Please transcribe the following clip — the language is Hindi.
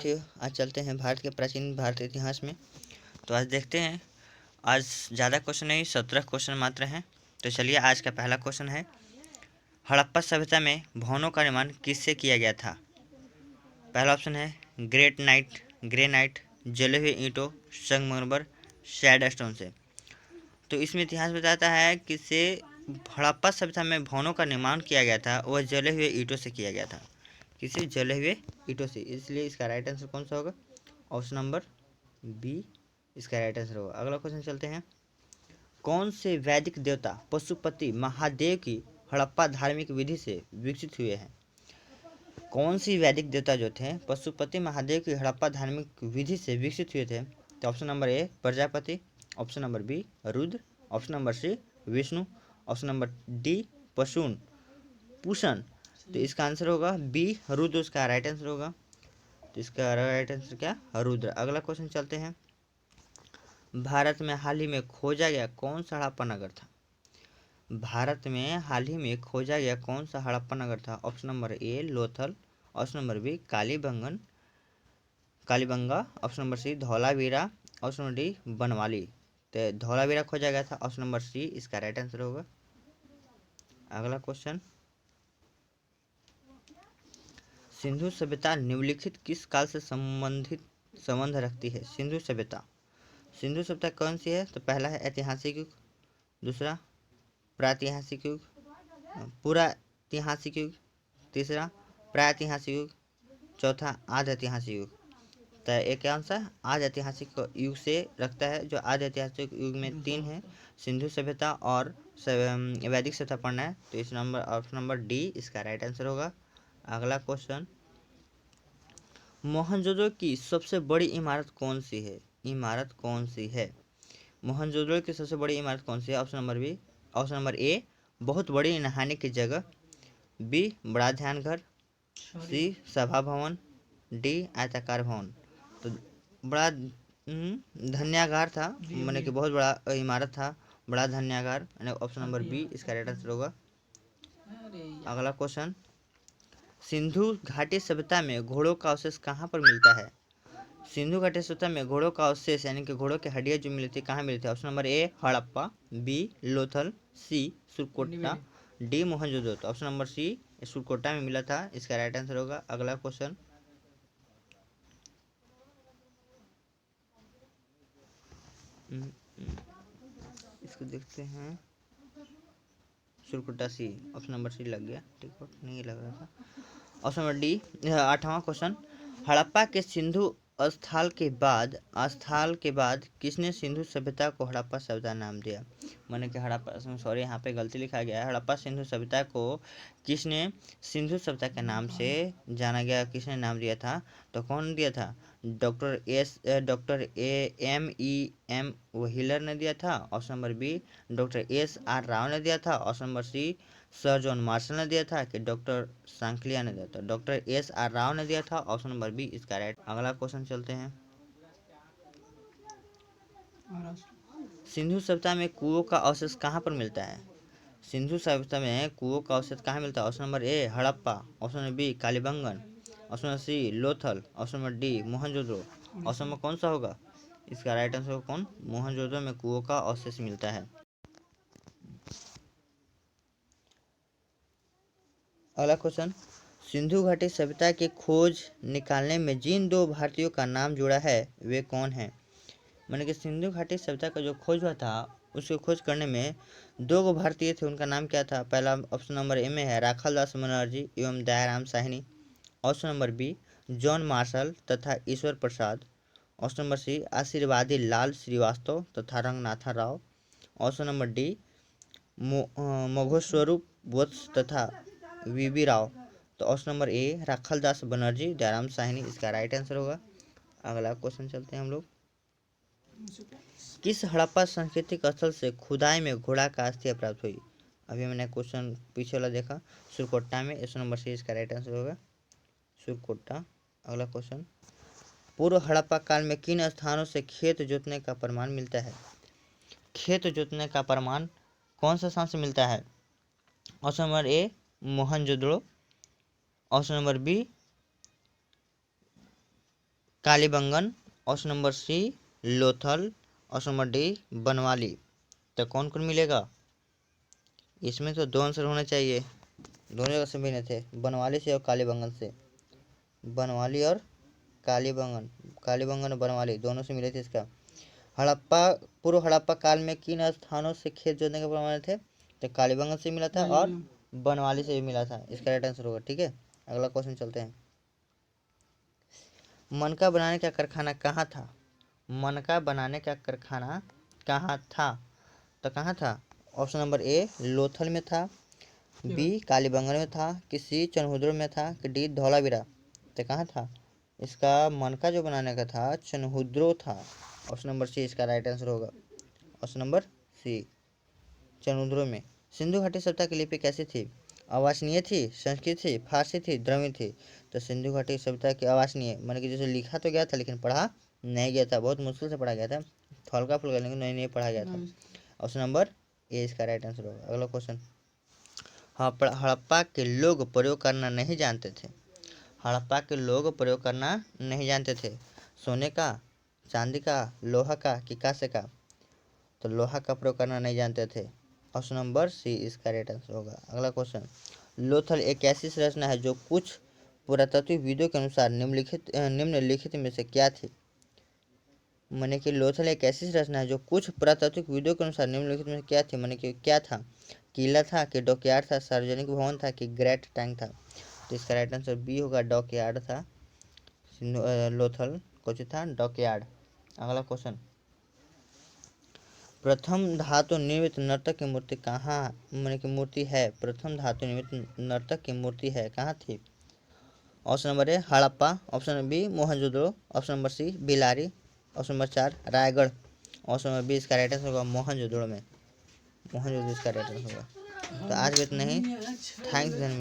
साथियों, आज चलते हैं भारत के प्राचीन भारत इतिहास में। तो आज देखते हैं। आज ज़्यादा क्वेश्चन नहीं, 17 क्वेश्चन मात्र हैं। तो चलिए, आज का पहला क्वेश्चन है, हड़प्पा सभ्यता में भवनों का निर्माण किससे किया गया था? पहला ऑप्शन है ग्रेनाइट, जले हुए ईंटों, संगमरमर, सैंडस्टोन से। तो इसमें इतिहास बताता है कि से हड़प्पा सभ्यता में भवनों का निर्माण किया गया था, वह जले हुए ईंटों से किया गया था। किसी जले हुए ईंटों से, इसलिए इसका राइट आंसर कौन सा होगा? ऑप्शन नंबर बी इसका राइट आंसर होगा। अगला क्वेश्चन चलते हैं, कौन से वैदिक देवता पशुपति महादेव की हड़प्पा धार्मिक विधि से विकसित हुए हैं? कौन सी वैदिक देवता जो थे पशुपति महादेव की हड़प्पा धार्मिक विधि से विकसित हुए थे? तो option number A Prajapati, option number B Rudra, option number C Vishnu, option number D Pushan. तो इसका आंसर होगा बी रुद्र, उसका राइट आंसर होगा। तो इसका राइट आंसर क्या? रुद्र। अगला क्वेश्चन चलते हैं, भारत में हाल ही में खोजा गया कौन सा हड़प्पा नगर था? भारत में हाल ही में खोजा गया कौन सा हड़प्पा नगर था? Option number A Lothal, option number B Kalibangan, option number C Dholavira, option number D Banawali. तो धौलावीरा खोजा गया था, ऑप्शन नंबर सी इसका राइट आंसर होगा। अगला क्वेश्चन, सिंधु सभ्यता निम्नलिखित किस काल से संबंध रखती है? सिंधु सभ्यता कौन सी है? तो पहला है ऐतिहासिक युग, दूसरा प्रातिहासिक युग, पुरातिहासिक युग, तीसरा प्रातिहासिक युग, चौथा आध ऐतिहासिक युग। तो एक कौन सा? आध ऐतिहासिक युग से रखता है। जो आध ऐतिहासिक युग में तीन है, सिंधु सभ्यता और वैदिक सभ्यता पढ़ना है। तो इस नंबर ऑप्शन नंबर डी इसका राइट आंसर होगा। अगला क्वेश्चन, मोहनजोदड़ो की सबसे बड़ी इमारत कौन सी है? मोहनजोदड़ो की सबसे बड़ी इमारत कौन सी है? ऑप्शन नंबर ए बहुत बड़ी नहाने की जगह, बी बड़ा ध्यान घर, सी सभा भवन, डी आयताकार भवन। तो बड़ा धन्यागार था, मैंने कि बहुत बड़ा इमारत था, बड़ा धन्यागार। ऑप्शन नंबर बी इसका राइट आंसर होगा। अगला क्वेश्चन, सिंधु घाटी सभ्यता में घोड़ों का अवशेष कहाँ पर मिलता है? सिंधु घाटी सभ्यता में घोड़ों का अवशेष यानी कि घोड़ों की हड्डियाँ जो मिलती है, कहाँ मिलती है? Option number A Harappa, B Lothal, C Surkotada, D Mohenjodaro. तो ऑप्शन नंबर सी सुरकोटा में मिला था, इसका राइट आंसर होगा। अगला क्वेश्चन, इसको देखते हैं, सुरकोटा सी, ऑप्शन नंबर सी लग गया, ठीक है, नहीं लग रहा था। Option number D. 8वां क्वेश्चन, हड़प्पा के सिंधु स्थल के बाद किसने सिंधु सभ्यता को हड़प्पा सभ्यता नाम दिया? मैंने कि यहाँ पे गलती लिखा गया है। हड़प्पा सिंधु सभ्यता को किसने सिंधु सभ्यता के नाम से जाना गया, किसने नाम दिया था? तो कौन दिया था? डॉक्टर एम व्हीलर ने दिया था, option number B doctor SR Rao ने दिया था, option number C sir John Marshall ने दिया था, कि डॉक्टर सांखलिया ने दिया था? डॉक्टर SR राव ने दिया था, ऑप्शन नंबर बी इसका राइट। अगला क्वेश्चन चलते हैं, सिंधु सभ्यता में कुओं का अवशेष कहाँ पर मिलता है? सिंधु सभ्यता में कुओं का अवशेष कहाँ मिलता है? Option number A Harappa, option number B Kalibangan, option number C Lothal, option number D Mohenjodaro. Option number कौन सा होगा? इसका राइट आंसर होगा कौन? मोहनजोदड़ो में कुओं का अवशेष मिलता है। अगला क्वेश्चन, सिंधु घाटी सभ्यता की खोज निकालने में जिन दो भारतीयों का नाम जुड़ा है वे कौन हैं? मैंने कि सिंधु घाटी सभ्यता का जो खोज हुआ था, उसको खोज करने में दो भारतीय थे, उनका नाम क्या था? पहला ऑप्शन नंबर ए में है राखाल दास बनर्जी एवं Dayaram Sahni, option number B John Marshall तथा Ishwar Prasad, option number C Ashirvadi Lal Srivastava तथा Ranganatha Rao, option number D Madhoswarup Vats तथा VB राव। तो option number A Rakhal Das Banerji Dayaram Sahni इसका राइट आंसर होगा। अगला क्वेश्चन चलते हैं हम लोग, किस हड़प्पा सांस्कृतिक स्थल से खुदाई में घोड़ा का अस्थियां प्राप्त हुई? अभी मैंने क्वेश्चन पीछे वाला देखा, सुरकोटा में, ऑप्शन नंबर सी इसका राइट आंसर होगा, सुरकोटा। अगला क्वेश्चन, पूर्व हड़प्पा काल में किन स्थानों से खेत जोतने का प्रमाण मिलता है? खेत जोतने का प्रमाण कौन सा स्थान से मिलता है? Option number A Mohenjodaro, option number B Kalibangan, option number C Lothal, option number D Banawali. तो कौन कौन मिलेगा? इसमें तो दो आंसर होने चाहिए, दोनों जगह से मिले थे, बनवाली से और कालीबंगन से। बनवाली और कालीबंगन, कालीबंगन और बनवाली दोनों से मिले थे इसका। हड़प्पा, पूर्व हड़प्पा काल में किन स्थानों से खेत जोतने के प्रमाण थे? तो कालीबंगन से मिला था और बनवाली से भी मिला था, इसका राइट आंसर होगा। ठीक है, अगला क्वेश्चन चलते हैं। मनका बनाने का कारखाना कहाँ था? मनका बनाने का कारखाना कहाँ था? तो कहाँ था? ऑप्शन नंबर ए लोथल में था, बी कालीबंगन में था, कि सी चनहुद्र में था, कि डी धौलावीरा। तो कहाँ था? इसका मनका जो बनाने का था चनहुद्रो था। ऑप्शन नंबर सी इसका राइट आंसर होगा, ऑप्शन नंबर सी चनहुद्रो में। सिंधु घाटी सभ्यता की लिपि कैसी थी? अवासनीय थी, संस्कृत थी, फारसी थी, द्रविड़ थी। तो सिंधु घाटी सभ्यता की अवासनीय माने कि जैसे लिखा तो गया था लेकिन पढ़ा नहीं गया था, बहुत मुश्किल से पढ़ा गया था, हल्का फुल्का लेकिन नहीं पढ़ा गया था। ऑप्शन नंबर ए इसका राइट आंसर होगा। अगला क्वेश्चन, हड़प्पा के लोग प्रयोग करना नहीं जानते थे। हड़प्पा के लोग प्रयोग करना नहीं जानते थे। सोने का, चांदी का, लोहा का, कि कांसे का? तो लोहा का प्रयोग करना नहीं जानते थे। ऑप्शन नंबर सी इसका राइट आंसर होगा। अगला क्वेश्चन, लोथल एक ऐसी संरचना है जो कुछ पुरातत्वविदों के अनुसार निम्नलिखित में से क्या थी? माने कि लोथल एक ऐसी संरचना है जो कुछ पुरातत्वविदों के अनुसार निम्नलिखित में से क्या थी, माने कि क्या था? किला था, कि डॉकयार्ड था, सार्वजनिक भवन था, कि ग्रेट टैंक था? तो इसका राइट आंसर बी होगा, डॉकयार्ड था। लोथल कुछ था डॉकयार्ड। अगला क्वेश्चन, प्रथम धातु निर्मित नर्तक की मूर्ति कहाँ माने की मूर्ति है? प्रथम धातु निर्मित नर्तक की मूर्ति है कहाँ थी? Option number A Harappa, option number B Mohenjodaro, option number C Bilari, option number 4 Raigarh. Option number B इसका राइट आंसर होगा मोहनजोदड़ो में, मोहनजोदड़ो इसका राइट आंसर होगा। तो आज भी इतना ही, थैंक्स।